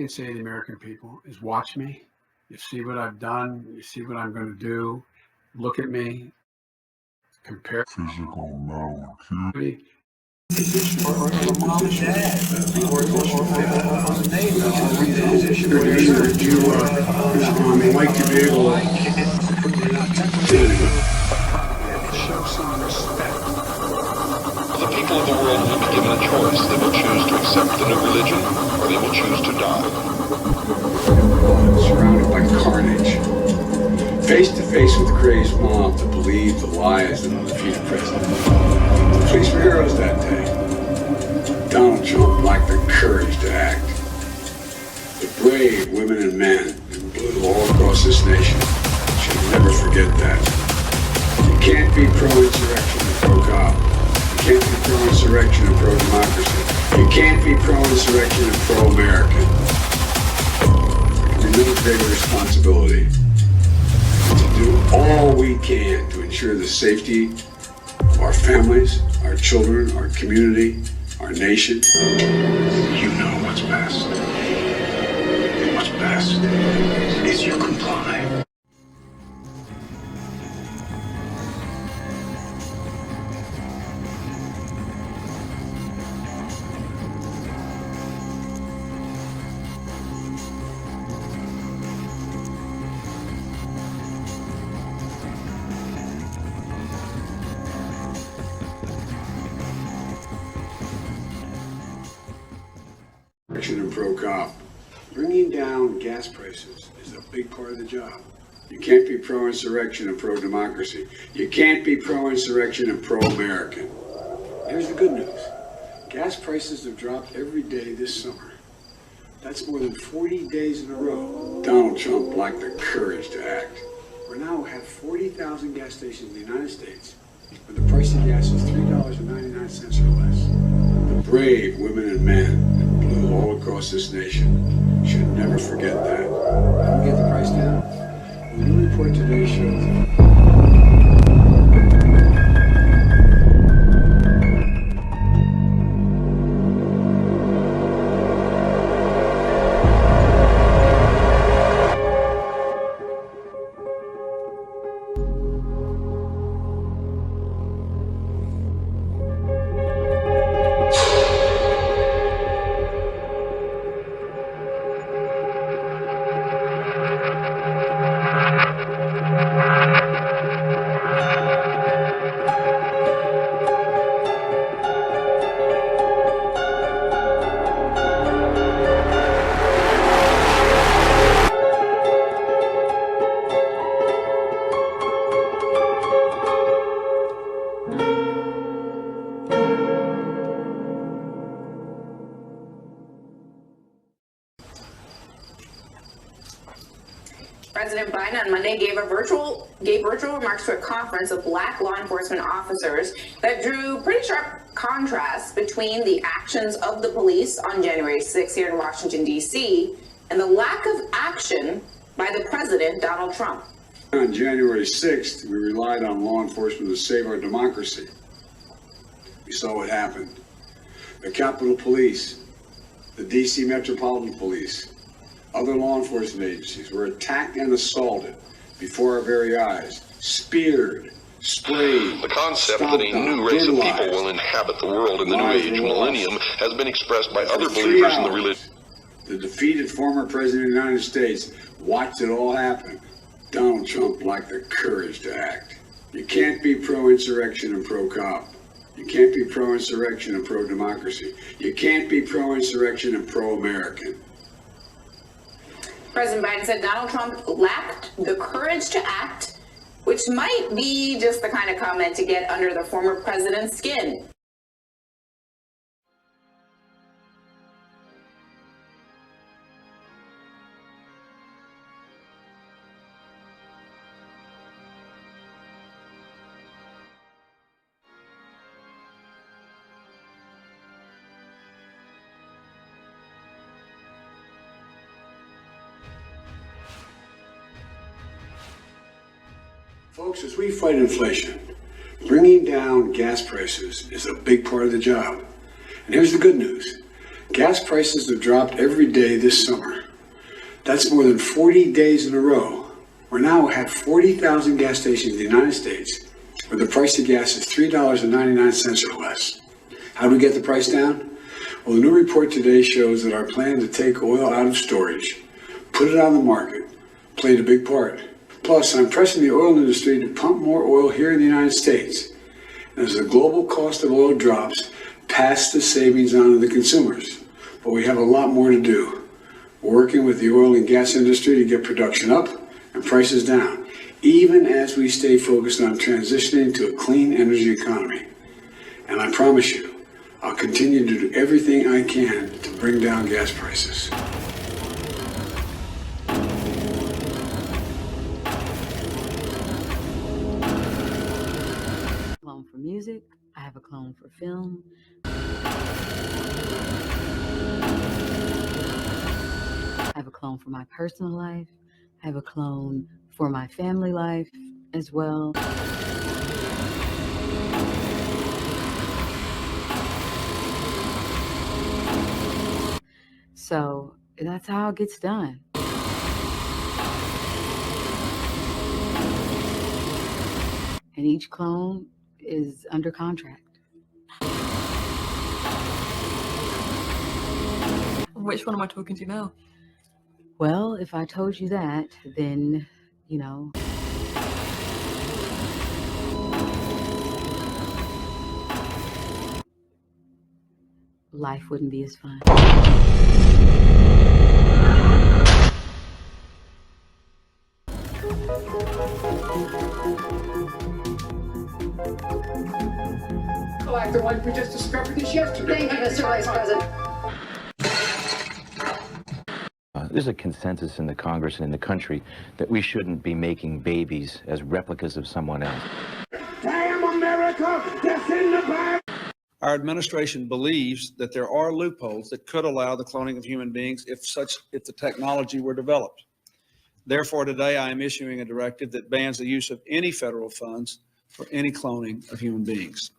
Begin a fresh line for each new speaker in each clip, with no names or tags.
can say to the American people is watch me. You see what I've done. You see what I'm going to do. Look at me. Compare
physical, mental, acuity.
Or mom and dad, or the neighbor.
I like to be able
to show some respect.
The people of the world will be given a choice. They will choose to accept the new religion, or they will choose to die.
Surrounded by carnage, face to face with the crazed mob that believed the lies of the undefeated president. The police were heroes that day. Donald Trump lacked the courage to act. The brave women and men in blue all across this nation should never forget that. You can't be pro-insurrection and pro-cop. You can't be pro-insurrection and pro-democracy. You can't be pro-insurrection and pro-American. We know greater responsibility to do all we can to ensure the safety of our families, our children, our community, our nation.
You know what's best. What's best is you comply.
And pro-cop. Bringing down gas prices is a big part of the job. You can't be pro-insurrection and pro-democracy. You can't be pro-insurrection and pro-American. Here's the good news. Gas prices have dropped every day this summer. That's more than 40 days in a row. Donald Trump lacked the courage to act. We now have 40,000 gas stations in the United States where the price of gas is $3.99 or less. The brave women and men all across this nation should never forget that. How do we get the price down? The new report today shows
President Biden on Monday gave virtual remarks to a conference of black law enforcement officers that drew pretty sharp contrasts between the actions of the police on January 6th here in Washington, D.C., and the lack of action by the president, Donald Trump.
On January 6th, we relied on law enforcement to save our democracy. We saw what happened. The Capitol Police, the D.C. Metropolitan Police, other law enforcement agencies were attacked and assaulted before our very eyes, speared, sprayed.
The concept that a new race of people will inhabit the world in the new age millennium has been expressed by other believers in the religion.
The defeated former president of the United States watched it all happen. Donald Trump lacked the courage to act. You can't be pro-insurrection and pro-cop. You can't be pro-insurrection and pro-democracy. You can't be pro-insurrection and pro-American.
President Biden said Donald Trump lacked the courage to act, which might be just the kind of comment to get under the former president's skin.
Folks, as we fight inflation, bringing down gas prices is a big part of the job. And here's the good news. Gas prices have dropped every day this summer. That's more than 40 days in a row. We now have 40,000 gas stations in the United States where the price of gas is $3.99 or less. How do we get the price down? Well, the new report today shows that our plan to take oil out of storage, put it on the market, played a big part. Plus, I'm pressing the oil industry to pump more oil here in the United States. And as the global cost of oil drops, pass the savings on to the consumers. But we have a lot more to do. We're working with the oil and gas industry to get production up and prices down, even as we stay focused on transitioning to a clean energy economy. And I promise you, I'll continue to do everything I can to bring down gas prices.
Clone for music, I have a clone for film. I have a clone for my personal life. I have a clone for my family life as well. So that's how it gets done. And each clone is under contract.
Which one am I talking to now?
Well, if I told you that, then, you know, life wouldn't be as fun.
Like the one we just discovered this yesterday.
Thank you, Mr. Vice President.
There's a consensus in the Congress and in the country that we shouldn't be making babies as replicas of someone else.
Damn America, that's in the Bible.
Our administration believes that there are loopholes that could allow the cloning of human beings if the technology were developed. Therefore, today I am issuing a directive that bans the use of any federal funds for any cloning of human beings.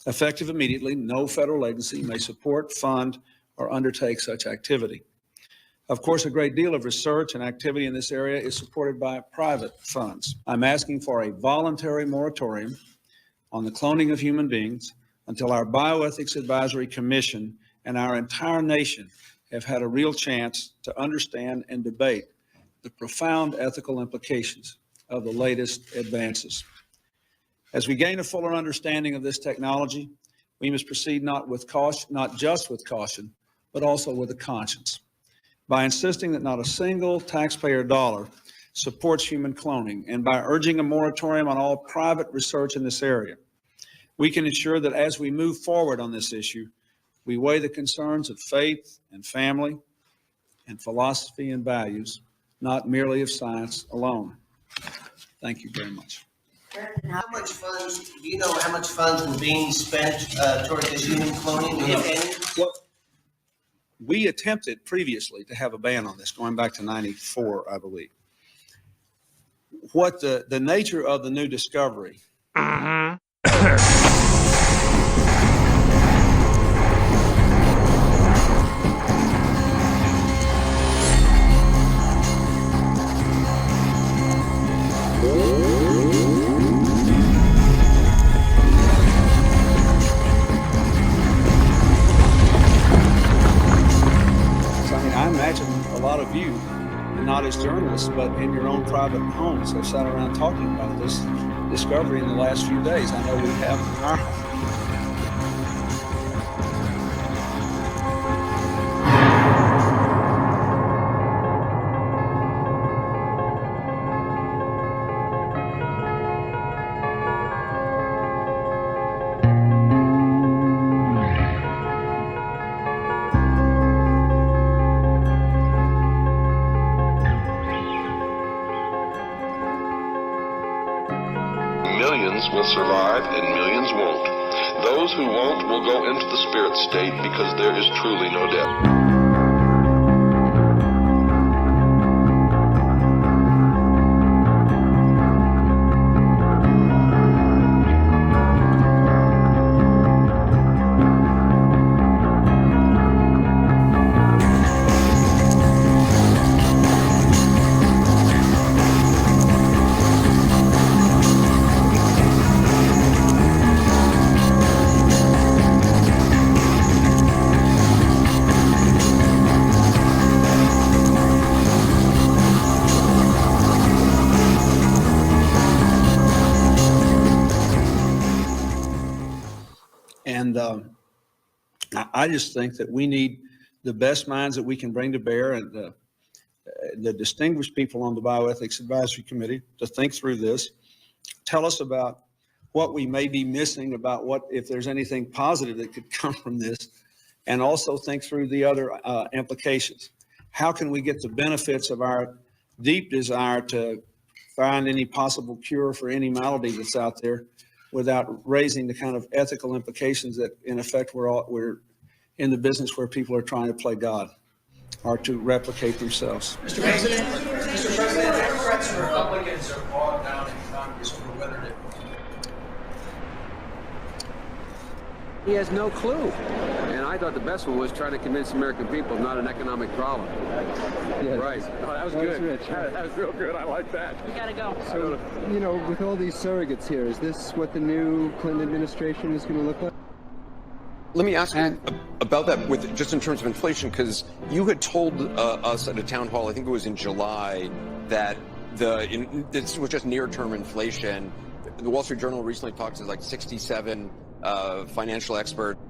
Effective immediately, no federal agency may support, fund, or undertake such activity. Of course, a great deal of research and activity in this area is supported by private funds. I'm asking for a voluntary moratorium on the cloning of human beings until our Bioethics Advisory Commission and our entire nation have had a real chance to understand and debate the profound ethical implications of the latest advances. As we gain a fuller understanding of this technology, we must proceed not just with caution, but also with a conscience. By insisting that not a single taxpayer dollar supports human cloning, and by urging a moratorium on all private research in this area, we can ensure that as we move forward on this issue, we weigh the concerns of faith and family and philosophy and values, not merely of science alone. Thank you very much.
How much funds, do you know how much funds were being spent toward this human cloning, if any?
Well, we attempted previously to have a ban on this, going back to '94, I believe. What the nature of the new discovery. A lot of you, and not as journalists, but in your own private homes, have sat around talking about this discovery in the last few days. I know we have in our home.
Millions will survive and millions won't. Those who won't will go into the spirit state because there is truly no death.
I just think that we need the best minds that we can bring to bear and the distinguished people on the Bioethics Advisory Committee to think through this, tell us about what we may be missing, about what, if there's anything positive that could come from this, and also think through the other implications. How can we get the benefits of our deep desire to find any possible cure for any malady that's out there without raising the kind of ethical implications that, in effect, we're in the business where people are trying to play God or to replicate themselves.
Mr. President, Democrats and Republicans are bogged down in Congress over whether to.
He has no clue. And I thought the best one was trying to convince the American people not an economic problem.
Yes.
Right. Oh, that was good. That was real good. I like that.
We gotta go.
So, you know, with all these surrogates here, is this what the new Clinton administration is going to look like?
Let me ask you about that, with just in terms of inflation, because you had told us at a town hall, I think it was in July, that this was just near-term inflation. The Wall Street Journal recently talked to like 67 financial experts.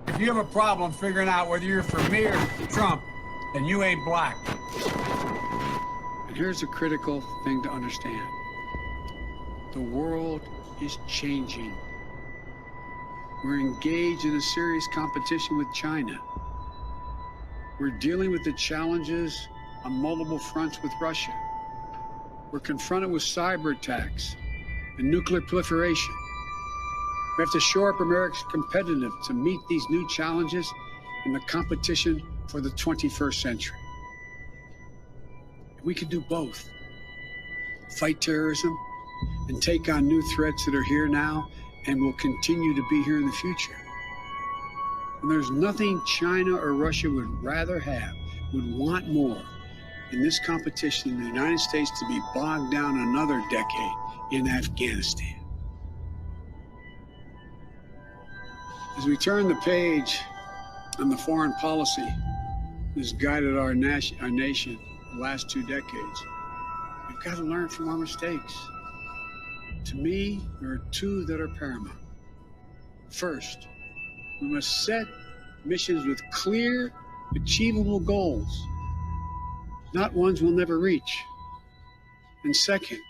If you have a problem figuring out whether you're for me or Trump, then you ain't black. And here's a critical thing to understand. The world is changing. We're engaged in a serious competition with China. We're dealing with the challenges on multiple fronts with Russia. We're confronted with cyber attacks and nuclear proliferation. We have to shore up America's competitiveness to meet these new challenges in the competition for the 21st century. We can do both. Fight terrorism and take on new threats that are here now and will continue to be here in the future. And there's nothing China or Russia would rather have, would want more in this competition in the United States to be bogged down another decade in Afghanistan. As we turn the page on the foreign policy that has guided our nation the last 2 decades, we've got to learn from our mistakes. To me, there are 2 that are paramount. First, we must set missions with clear, achievable goals, not ones we'll never reach. And second,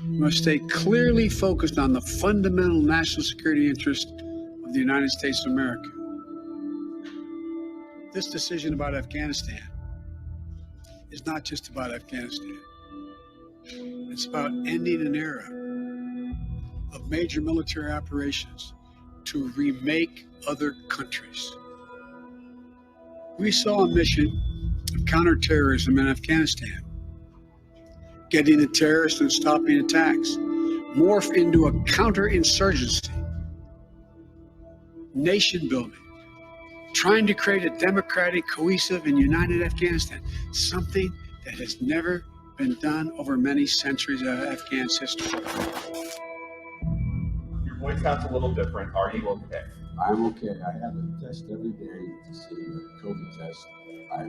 we must stay clearly focused on the fundamental national security interest of the United States of America. This decision about Afghanistan is not just about Afghanistan. It's about ending an era of major military operations to remake other countries. We saw a mission of counterterrorism in Afghanistan, getting the terrorists and stopping attacks, morph into a counterinsurgency, nation building, trying to create a democratic, cohesive, and united Afghanistan, something that has never been done over many centuries of Afghan history.
Your voice sounds a little different. Are you okay?
I'm okay. I have a test every day to see a COVID test.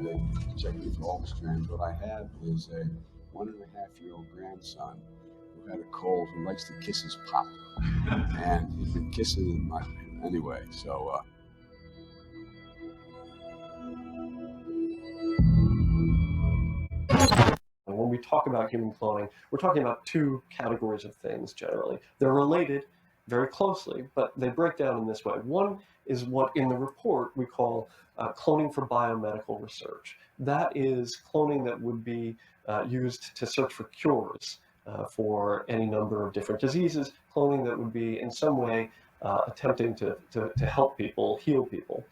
They check me for all the strands. What I have is a 1.5-year-old grandson who had a cold who likes to kiss his pop. And he's been kissing him anyway, so
When we talk about human cloning, we're talking about 2 categories of things generally. They're related very closely, but they break down in this way. One is what in the report we call cloning for biomedical research. That is cloning that would be used to search for cures for any number of different diseases, cloning that would be in some way attempting to help people, heal people.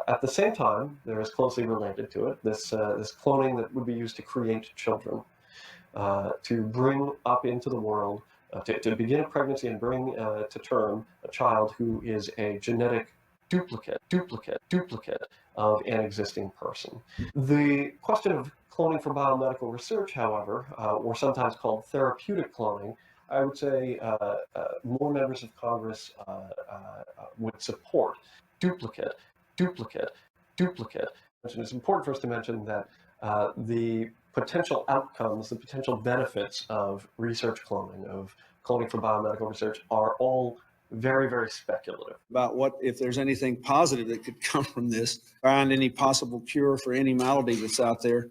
At the same time, there is closely related to it, this cloning that would be used to create children, to bring up into the world, to begin a pregnancy and bring to term a child who is a genetic duplicate of an existing person. The question of cloning for biomedical research, however, or sometimes called therapeutic cloning, I would say more members of Congress would support. Duplicate. It's important for us to mention that the potential outcomes, the potential benefits of research cloning, of cloning for biomedical research, are all very, very speculative.
About what, if there's anything positive that could come from this, find any possible cure for any malady that's out there.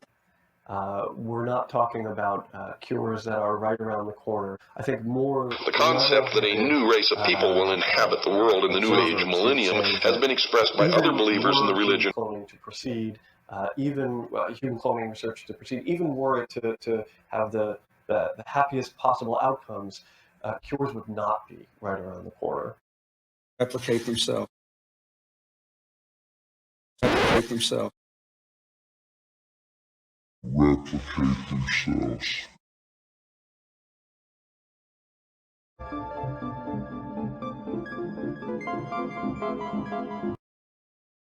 We're not talking about cures that are right around the corner. I think more...
The concept that a new race of people will inhabit the world in the New Age millennium has been expressed by other believers in the religion.
Cloning to proceed, even human cloning research to proceed, even were it to have the happiest possible outcomes, cures would not be right around the corner.
Replicate themselves. Replicate themselves.
Replicate themselves.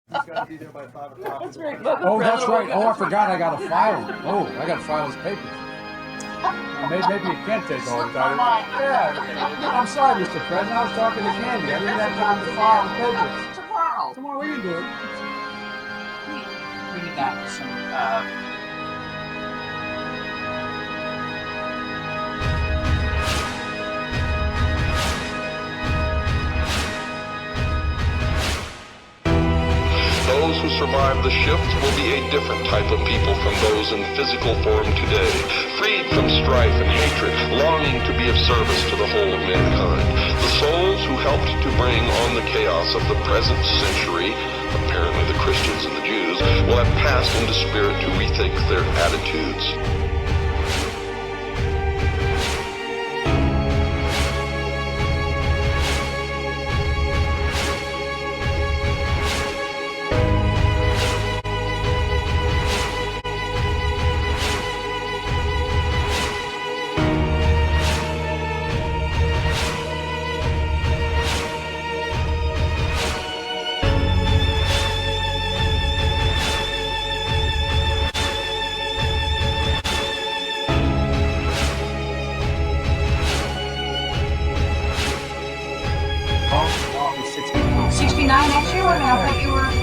That's right.
Oh, that's right. Oh, I forgot I got to file him. Oh, I got to file his papers. Maybe you can't take all the time. Yeah. I'm sorry, Mr. President. I was talking to Candy. I didn't have time to file the papers.
Tomorrow.
Tomorrow we can do it.
Bring it down to some,
Those who survive the shift will be a different type of people from those in physical form today, freed from strife and hatred, longing to be of service to the whole of mankind. The souls who helped to bring on the chaos of the present century, apparently the Christians and the Jews, will have passed into spirit to rethink their attitudes.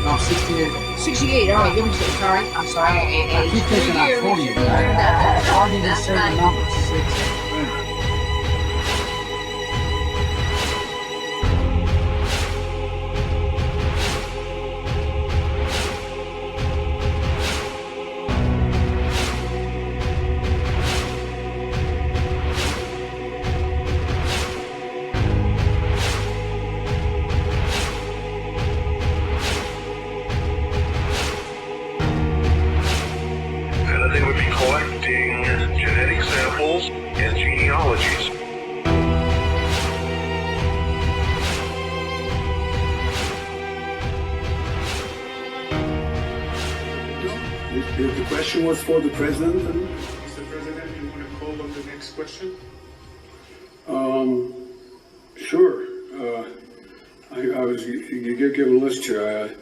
No, 68.
68. All right, give me sorry. I'm sorry.
I keep taking out 40. I hardly even say the number. 60.
They would be collecting genetic samples and genealogies.
The question was for the president. Mr. President, you want to call on the next question? Sure. I was you give a list here.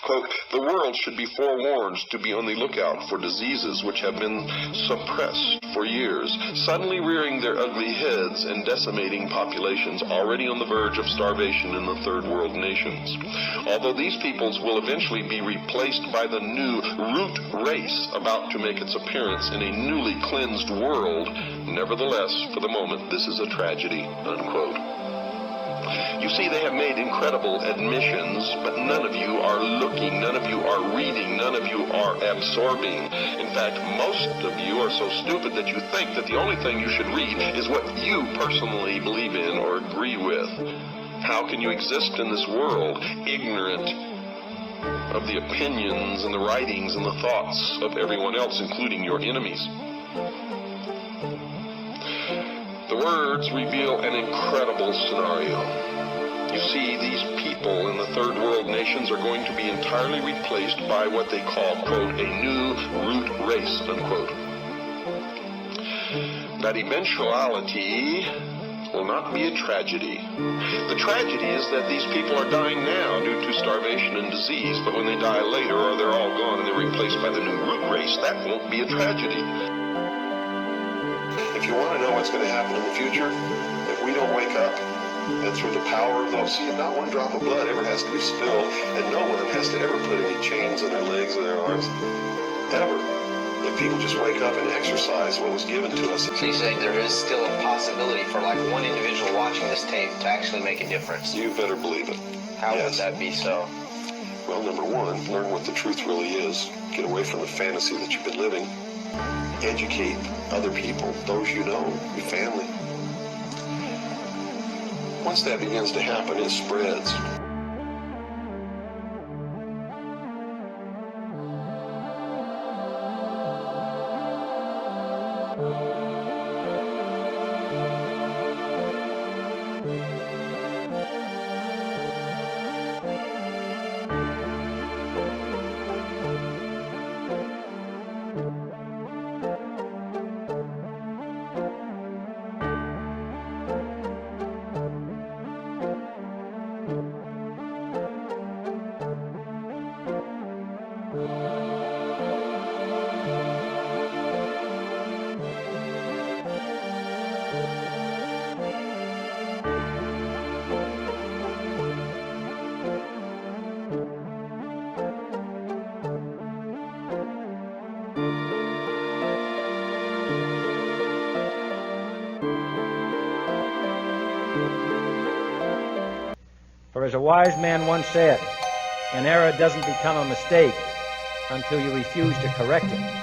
Quote, the world should be forewarned to be on the lookout for diseases which have been suppressed for years, suddenly rearing their ugly heads and decimating populations already on the verge of starvation in the third world nations. Although these peoples will eventually be replaced by the new root race about to make its appearance in a newly cleansed world, nevertheless, for the moment, this is a tragedy, unquote. You see, they have made incredible admissions, but none of you are looking, none of you are reading, none of you are absorbing. In fact, most of you are so stupid that you think that the only thing you should read is what you personally believe in or agree with. How can you exist in this world ignorant of the opinions and the writings and the thoughts of everyone else, including your enemies? The words reveal an incredible scenario. You see, these people in the third world nations are going to be entirely replaced by what they call, quote, a new root race, unquote. That eventuality will not be a tragedy. The tragedy is that these people are dying now due to starvation and disease, but when they die later or they're all gone and they're replaced by the new root race, that won't be a tragedy. If you want to know what's going to happen in the future, if we don't wake up, and through the power of love, see, not one drop of blood ever has to be spilled, and no one has to ever put any chains on their legs or their arms. Ever. If people just wake up and exercise what was given to us.
So you're saying there is still a possibility for like one individual watching this tape to actually make a difference?
You better believe it.
How would that be so?
Well, number one, learn what the truth really is. Get away from the fantasy that you've been living. Educate other people, those you know, your family. Once that begins to happen, it spreads.
For as a wise man once said, an error doesn't become a mistake until you refuse to correct it.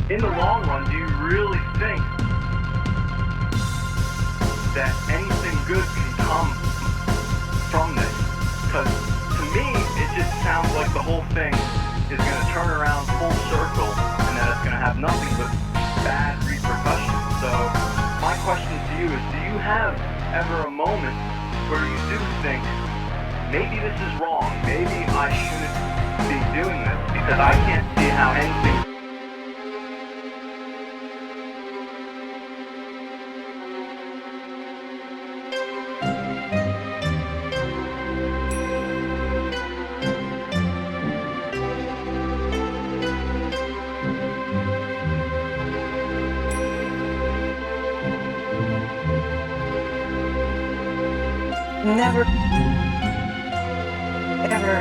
In the long run, do you really think that anything good can come from this? Because to me, it just sounds like the whole thing is going to turn around full circle and that it's going to have nothing but bad repercussions. So my question to you is, do you have ever a moment where you do think, maybe this is wrong, maybe I shouldn't be doing this because I can't see how anything...
Never, ever,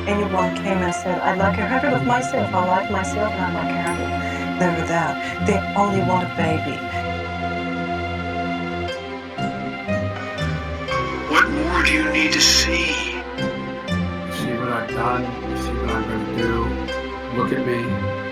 anyone came and said, I'd like a habit of myself, I like myself and I'd like a habit. Never that. They only want a baby.
What more do you need to see?
You see what I've done, you see what I'm going to do. Look at me.